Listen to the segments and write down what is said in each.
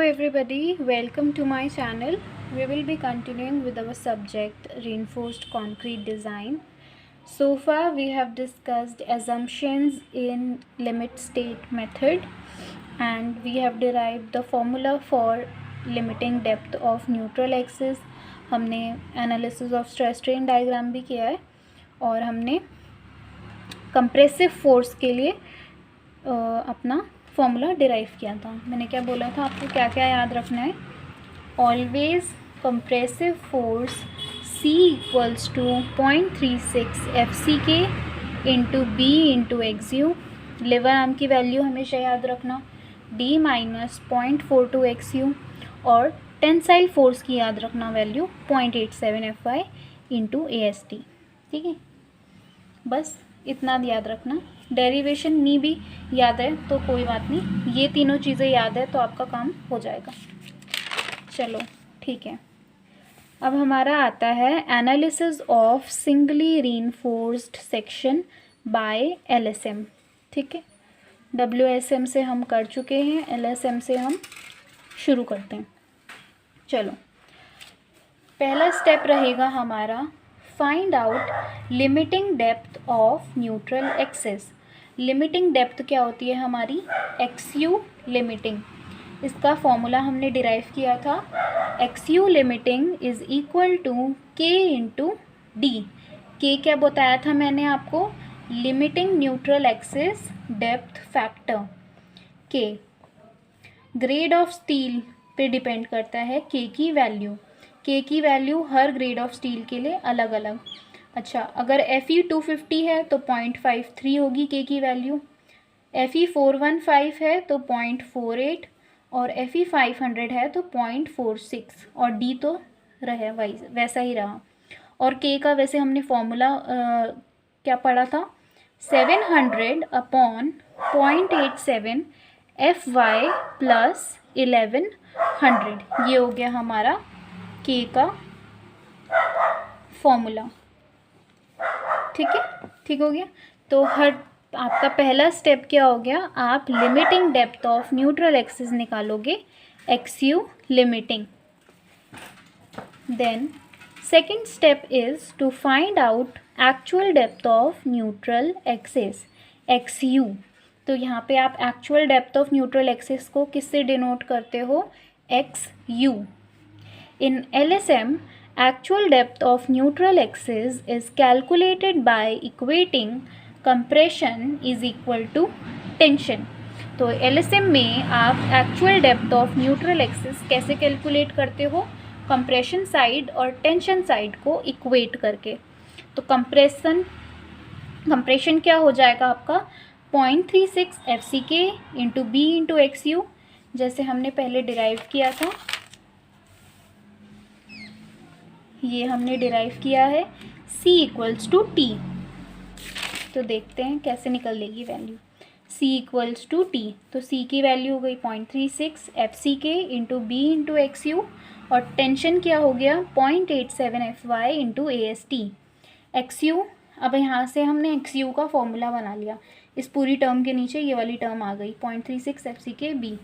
everybody, welcome to my channel. We will be continuing with our subject reinforced concrete design. So far we have discussed assumptions in limit state method and we have derived the formula for limiting depth of neutral axis. हमने analysis of stress strain diagram भी किया है और हमने compressive force के लिए अपना formula derive किया था. मैंने क्या बोला था आपको, क्या क्या याद रखना है. Always compressive force C equals to 0.36 FCK into B into XU. Lever arm की वैल्यू हमेशा याद रखना D माइनस 0.42 XU और टेंसाइल फोर्स की याद रखना वैल्यू 0.87 FY इंटू AST. ठीक है, बस इतना याद रखना. डेरिवेशन नहीं भी याद है तो कोई बात नहीं, ये तीनों चीज़ें याद है तो आपका काम हो जाएगा. चलो ठीक है, अब हमारा आता है analysis of singly reinforced section by LSM. ठीक है, WSM से हम कर चुके हैं, LSM से हम शुरू करते हैं. चलो, पहला स्टेप रहेगा हमारा find out limiting depth of neutral axis. Limiting depth क्या होती है हमारी, XU लिमिटिंग. इसका फॉर्मूला हमने डिराइव किया था. XU लिमिटिंग is equal to K into D. K क्या बताया था मैंने आपको, limiting neutral axis depth factor. K grade of steel पे डिपेंड करता है. K की वैल्यू, K की वैल्यू हर ग्रेड ऑफ स्टील के लिए अलग अलग. अच्छा, अगर Fe 250 है तो 0.53 होगी K की वैल्यू. Fe 415 है तो 0.48 और Fe 500 है तो 0.46 और D तो रहे वैसा ही रहा. और K का वैसे हमने फॉर्मूला क्या पढ़ा था, 700 अपॉन 0.87 FY प्लस 1100. ये हो गया हमारा K का फॉर्मूला. ठीक है, ठीक हो गया. तो हर आपका पहला स्टेप क्या हो गया, आप limiting depth of neutral axis निकालोगे, XU limiting. Then second step is to find out actual depth of neutral axis, XU. तो यहाँ पे आप actual depth of neutral axis को किससे डिनोट करते हो, XU. In LSM, actual depth of neutral axis is calculated by equating compression is equal to tension. तो LSM में आप actual depth of neutral axis कैसे कैलकुलेट करते हो, compression साइड और टेंशन साइड को इक्वेट करके. तो कंप्रेशन क्या हो जाएगा आपका, 0.36 FCK into B into XU, जैसे हमने पहले डिराइव किया था. ये हमने डिराइव किया है. C equals to T. तो देखते हैं कैसे निकल लेगी value. C equals to T, तो C की वैल्यू हो गई 0.36 FCK into B into XU और टेंशन क्या हो गया 0.87 FY इंटू AST. XU, अब यहाँ से हमने XU का फॉर्मूला बना लिया. इस पूरी टर्म के नीचे ये वाली टर्म आ गई 0.36 FCK B.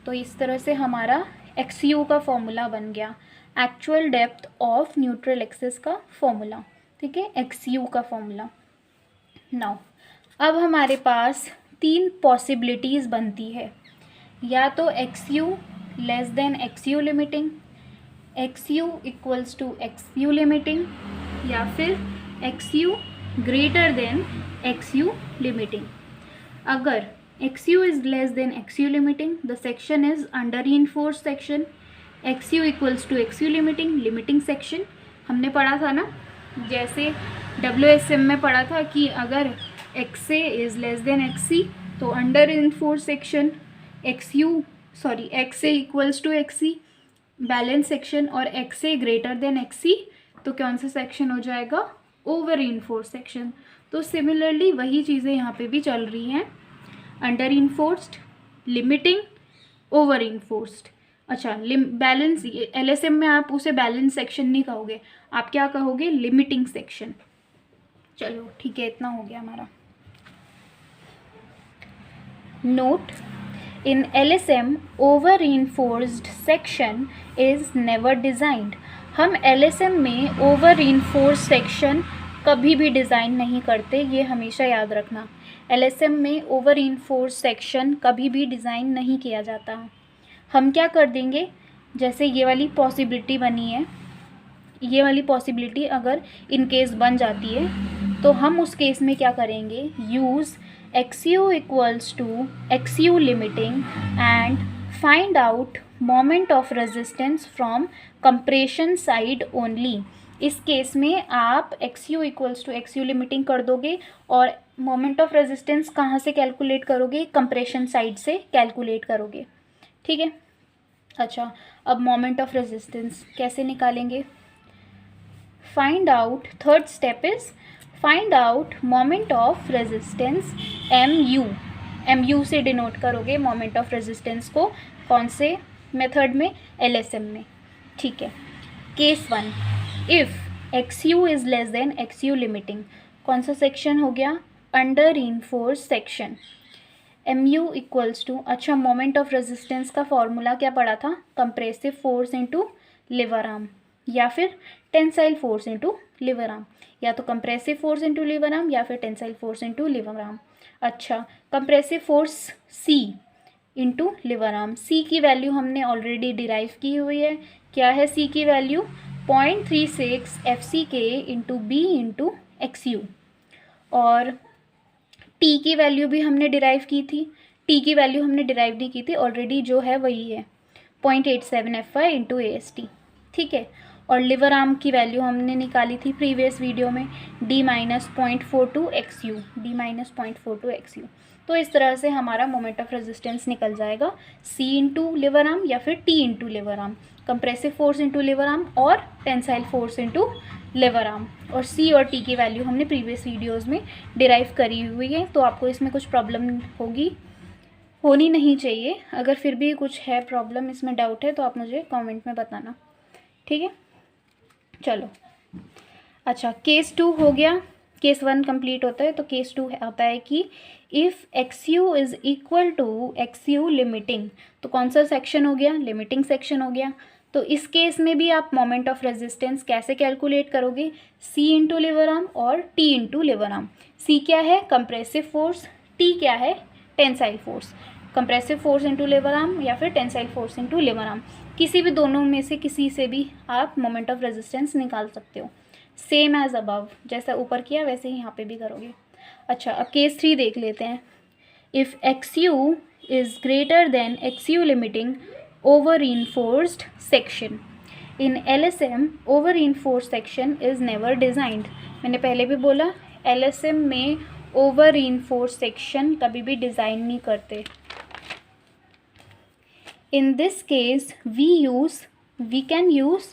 तो इस तरह से हमारा XU का फॉर्मूला बन गया, actual depth of neutral axis का फॉर्मूला. ठीक है, XU का फॉर्मूला. नाउ अब हमारे पास तीन पॉसिबिलिटीज़ बनती है, या तो XU less than XU limiting, XU equals to XU limiting, या फिर XU greater than XU limiting. अगर XU is less than XU limiting, the section is under reinforced section. XU equals to XU limiting, limiting section. हमने पढ़ा था ना, जैसे WSM में पढ़ा था कि अगर XA is less than XC तो under reinforced section, XA equals to XC balance section, और XA ग्रेटर देन XC तो कौन सा सेक्शन हो जाएगा, ओवर रीइंफोर्स्ड सेक्शन. तो सिमिलरली वही चीज़ें यहाँ पे भी चल रही हैं, under reinforced, limiting, over reinforced. अच्छा, बैलेंस, LSM में आप उसे बैलेंस सेक्शन नहीं कहोगे, आप क्या कहोगे, लिमिटिंग सेक्शन. चलो ठीक है, इतना हो गया हमारा. Note, In LSM, over reinforced section is never designed. हम LSM में over reinforced section कभी भी डिज़ाइन नहीं करते, ये हमेशा याद रखना। LSM में over reinforced section कभी भी डिज़ाइन नहीं किया जाता। हम क्या कर देंगे, जैसे ये वाली पॉसिबिलिटी बनी है, ये वाली पॉसिबिलिटी अगर इन केस बन जाती है तो हम उस केस में क्या करेंगे, use XU equals to XU limiting and find out moment of resistance from compression side only. इस केस में आप XU equals to XU limiting कर दोगे और मोमेंट ऑफ रेजिस्टेंस कहाँ से कैलकुलेट करोगे, कंप्रेशन साइड से कैलकुलेट करोगे। ठीक है। अच्छा, अब मोमेंट ऑफ रेजिस्टेंस कैसे निकालेंगे, find out, third step is find out moment of resistance MU से डिनोट करोगे मोमेंट ऑफ रेजिस्टेंस को, कौन से मेथड में, LSM में। ठीक है। Case 1, if XU is less than XU limiting, कौन सा सेक्शन हो गया, under reinforced section. MU equals to, अच्छा मोमेंट ऑफ रेजिस्टेंस का फॉर्मूला क्या पढ़ा था, compressive force into lever arm या फिर tensile force into lever arm, या तो compressive force into lever arm या फिर tensile force into lever arm. अच्छा, compressive force C into lever arm, C की वैल्यू हमने ऑलरेडी डिराइव की हुई है, क्या है C की value, 0.36 FCK into B into XU। और T की वैल्यू भी हमने डिराइव की थी, T की वैल्यू हमने डिराइव नहीं की थी ऑलरेडी, जो है वही है 0.87 FY इंटू AST। ठीक है। और लिवर आर्म की वैल्यू हमने निकाली थी प्रीवियस वीडियो में, D-0.42 XU, D-0.42 XU। तो इस तरह से हमारा मोमेंट ऑफ रेजिस्टेंस निकल जाएगा, C इंटू लिवर आर्म या फिर T into lever arm, compressive force into lever arm और tensile force into lever arm. और C और T की वैल्यू हमने प्रीवियस वीडियोज़ में डिराइव करी हुई है, तो आपको इसमें कुछ प्रॉब्लम होनी नहीं चाहिए। अगर फिर भी कुछ है प्रॉब्लम, इसमें डाउट है, तो आप मुझे कमेंट में बताना। ठीक है, चलो। अच्छा, केस 2 हो गया, केस 1 कंप्लीट होता है तो केस 2 आता है कि if XU is equal to XU limiting, तो कौन सा सेक्शन हो गया, लिमिटिंग सेक्शन हो गया। तो इस केस में भी आप मोमेंट ऑफ रेजिस्टेंस कैसे कैलकुलेट करोगे, C इंटू लिवर आर्म और T into lever arm. C क्या है, कंप्रेसिव फोर्स, T क्या है, tensile force. Compressive force into lever arm या फिर tensile force into lever arm, किसी भी दोनों में से किसी से भी आप मोमेंट ऑफ रेजिस्टेंस निकाल सकते हो, सेम एज अबव, जैसा ऊपर किया वैसे ही यहाँ पे भी करोगे। अच्छा, अब केस 3 देख लेते हैं। If XU is greater than XU limiting over reinforced section, in LSM over reinforced section is never designed. मैंने पहले भी बोला LSM में ओवर रीइंफोर्स्ड सेक्शन कभी भी डिज़ाइन नहीं करते। In this case, we can use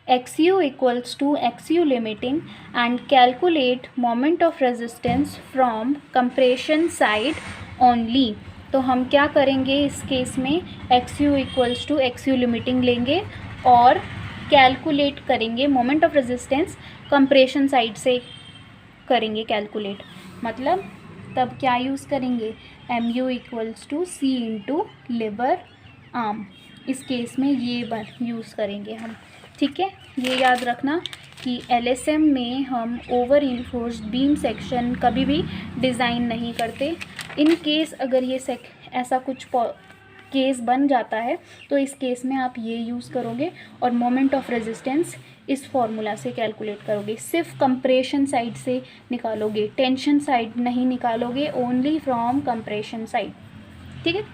XU equals to XU limiting and calculate moment of resistance from compression side only। तो हम क्या करेंगे इस केस में, XU equals to XU limiting लेंगे और कैलकुलेट करेंगे moment of resistance compression side से करेंगे कैलकुलेट। मतलब तब क्या यूज़ करेंगे, MU equals to C into lever arm, इस केस में ये यूज़ करेंगे हम। ठीक है, ये याद रखना कि LSM में हम ओवर इन्फोर्स्ड बीम सेक्शन कभी भी डिज़ाइन नहीं करते। इन केस अगर ये ऐसा कुछ केस बन जाता है तो इस केस में आप ये यूज़ करोगे और मोमेंट ऑफ रेजिस्टेंस इस फॉर्मूला से कैलकुलेट करोगे। सिर्फ कंप्रेशन साइड से निकालोगे, टेंशन साइड नहीं निकालोगे, ओनली फ्रॉम कंप्रेशन साइड। ठीक है,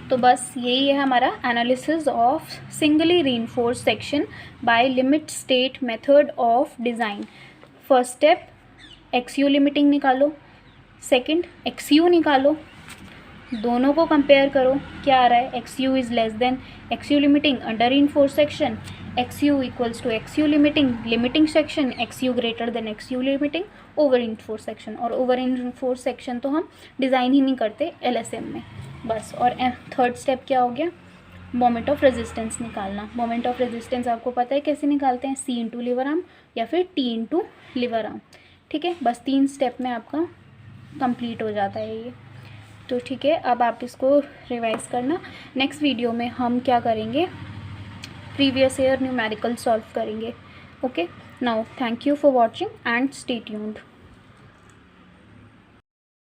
तो बस यही है हमारा analysis of singly reinforced section by limit state method of design. First step XU limiting निकालो, सेकंड XU निकालो, दोनों को कंपेयर करो, क्या आ रहा है, XU is less than XU limiting under reinforced section, XU equals to XU limiting limiting section, XU greater than XU limiting over enforced section. और over enforced section तो हम डिज़ाइन ही नहीं करते LSM में, बस। और थर्ड स्टेप क्या हो गया, मोमेंट ऑफ रेजिस्टेंस निकालना। मोमेंट ऑफ रेजिस्टेंस आपको पता है कैसे निकालते हैं, C इंटू लिवर आर्म या फिर T इंटू लिवर आर्म। ठीक है, बस 3 स्टेप में आपका कंप्लीट हो जाता है ये। तो ठीक है, अब आप इसको रिवाइज़ करना। नेक्स्ट वीडियो में हम क्या करेंगे, प्रीवियस ईयर न्यूमेरिकल सॉल्व करेंगे। Okay, now thank you for watching and stay tuned.